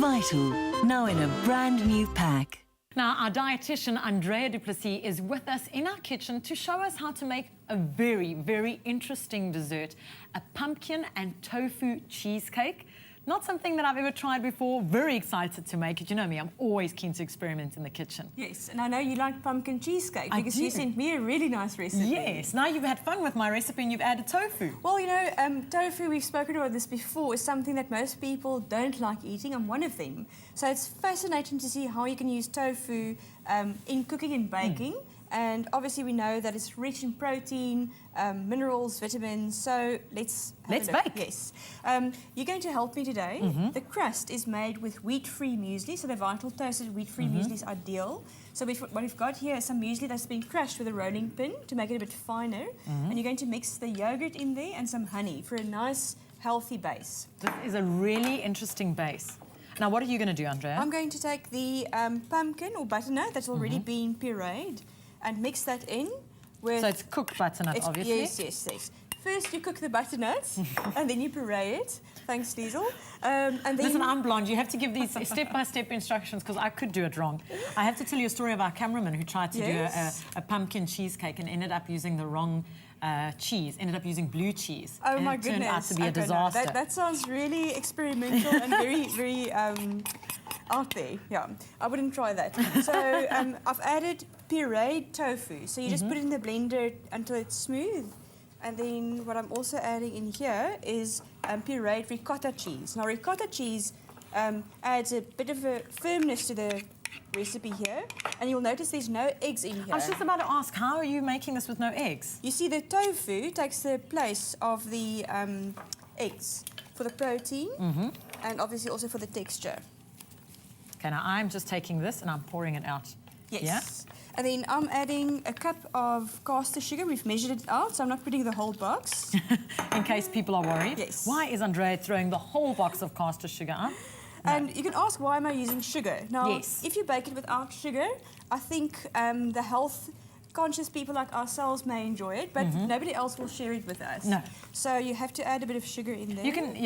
Vital, now in a brand new pack. Now, our dietitian, Andrea du Plessis, is with us in our kitchen to show us how to make a very, very interesting dessert, a pumpkin and tofu cheesecake. Not something that I've ever tried before. Very excited to make it. You know me, I'm always keen to experiment in the kitchen. Yes, and I know you like pumpkin cheesecake because do. you sent me a really nice recipe. Yes, now you've had fun with my recipe and you've added tofu. Well, you know, tofu, we've spoken about this before, is something that most people don't like eating. I'm one of them. So it's fascinating to see how you can use tofu in cooking and baking. And obviously we know that it's rich in protein, minerals, vitamins, so let's bake. Yes. You're going to help me today. The crust is made with wheat-free muesli, so the Vital toasted wheat-free muesli is ideal. So what we've got here is some muesli that's been crushed with a rolling pin to make it a bit finer. And you're going to mix the yogurt in there and some honey for a nice, healthy base. This is a really interesting base. Now, what are you going to do, Andrea? I'm going to take the pumpkin or butternut that's already been pureed and mix that in with... So it's cooked butternut, obviously? Yes. First you cook the butternuts and then you puree it. Thanks, Diesel. And then... Listen, I'm blonde. You have to give these step-by-step instructions because I could do it wrong. I have to tell you a story of our cameraman who tried to do a pumpkin cheesecake and ended up using the wrong cheese, ended up using blue cheese. Oh, and my it goodness. turned out to be a disaster. That sounds really experimental and very, very out there. Yeah, I wouldn't try that. So I've added pureed tofu. So you just put it in the blender until it's smooth. And then what I'm also adding in here is pureed ricotta cheese. Now, ricotta cheese adds a bit of a firmness to the recipe here. And you'll notice there's no eggs in here. I was just about to ask, how are you making this with no eggs? You see, the tofu takes the place of the eggs for the protein and obviously also for the texture. Okay, now I'm just taking this and I'm pouring it out. Yes. Yeah? And then I'm adding a cup of castor sugar. We've measured it out, so I'm not putting the whole box. In case people are worried. Yes. Why is Andrea throwing the whole box of castor sugar out? No. And you can ask, why am I using sugar? Now, if you bake it without sugar, I think the health-conscious people like ourselves may enjoy it, but nobody else will share it with us. No. So you have to add a bit of sugar in there. You can,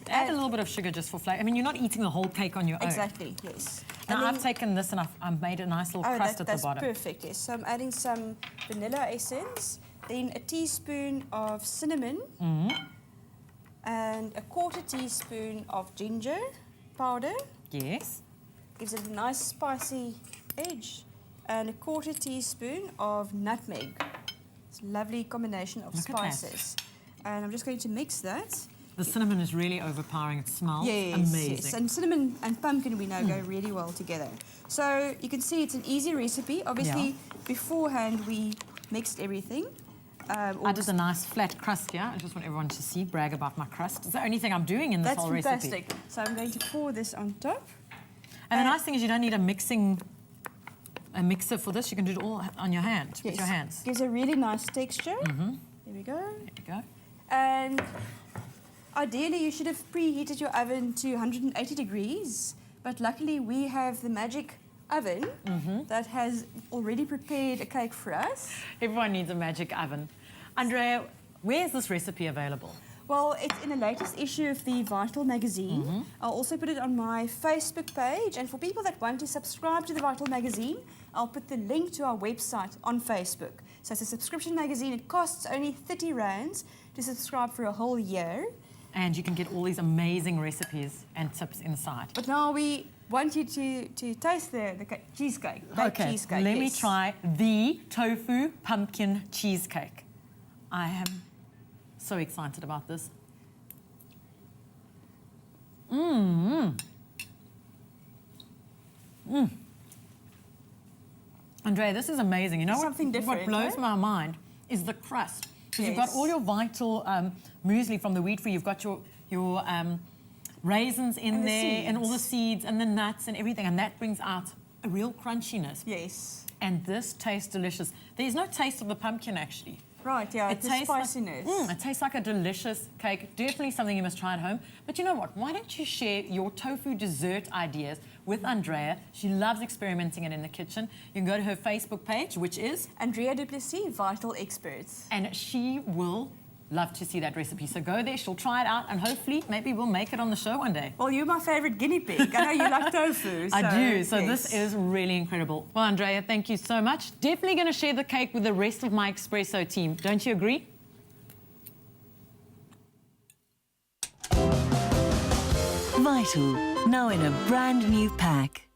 add a little bit of sugar just for flavor. I mean, you're not eating the whole cake on your own. Exactly, yes. Now, I've taken this and I've made a nice little crust at the bottom. That's perfect, yes. So I'm adding some vanilla essence, then a teaspoon of cinnamon, and a quarter teaspoon of ginger powder. Yes. Gives it a nice spicy edge. And a quarter teaspoon of nutmeg. It's a lovely combination of spices. And I'm just going to mix that. The cinnamon is really overpowering. It smells amazing. Yes, and cinnamon and pumpkin, we know, go really well together. So you can see it's an easy recipe. Obviously, beforehand, we mixed everything. I did a nice flat crust here. I just want everyone to see, brag about my crust. It's the only thing I'm doing in this whole recipe. That's fantastic. So I'm going to pour this on top. And the nice thing is you don't need a mixer for this. You can do it all on your hand, with your hands. Gives a really nice texture. There we go. There you go. And ideally, you should have preheated your oven to 180 degrees. But luckily, we have the magic oven that has already prepared a cake for us. Everyone needs a magic oven. Andrea, where is this recipe available? Well, it's in the latest issue of the Vital magazine. I'll also put it on my Facebook page. And for people that want to subscribe to the Vital magazine, I'll put the link to our website on Facebook. So it's a subscription magazine. It costs only 30 rands to subscribe for a whole year. And you can get all these amazing recipes and tips inside. But now we want you to taste the cheesecake. Okay, cheesecake, let me try the tofu pumpkin cheesecake. I am so excited about this. Andrea, this is amazing. You know what blows my mind is the crust. Because you've got all your Vital muesli from the wheat-free. You've got your raisins in there and all the seeds and the nuts and everything. And that brings out a real crunchiness. Yes. And this tastes delicious. There's no taste of the pumpkin, actually. Right, yeah, it's the spiciness. It tastes like a delicious cake. Definitely something you must try at home. But you know what? Why don't you share your tofu dessert ideas with Andrea? She loves experimenting it in the kitchen. You can go to her Facebook page, which is Andrea du Plessis, Vital Experts. And she will Love to see that recipe. So go there, she'll try it out, and hopefully maybe we'll make it on the show one day. Well, you're my favorite guinea pig. I know you like tofu. I do, so yes. this is really incredible. Well, Andrea, thank you so much. Definitely going to share the cake with the rest of my espresso team. Don't you agree? Vital, now in a brand new pack.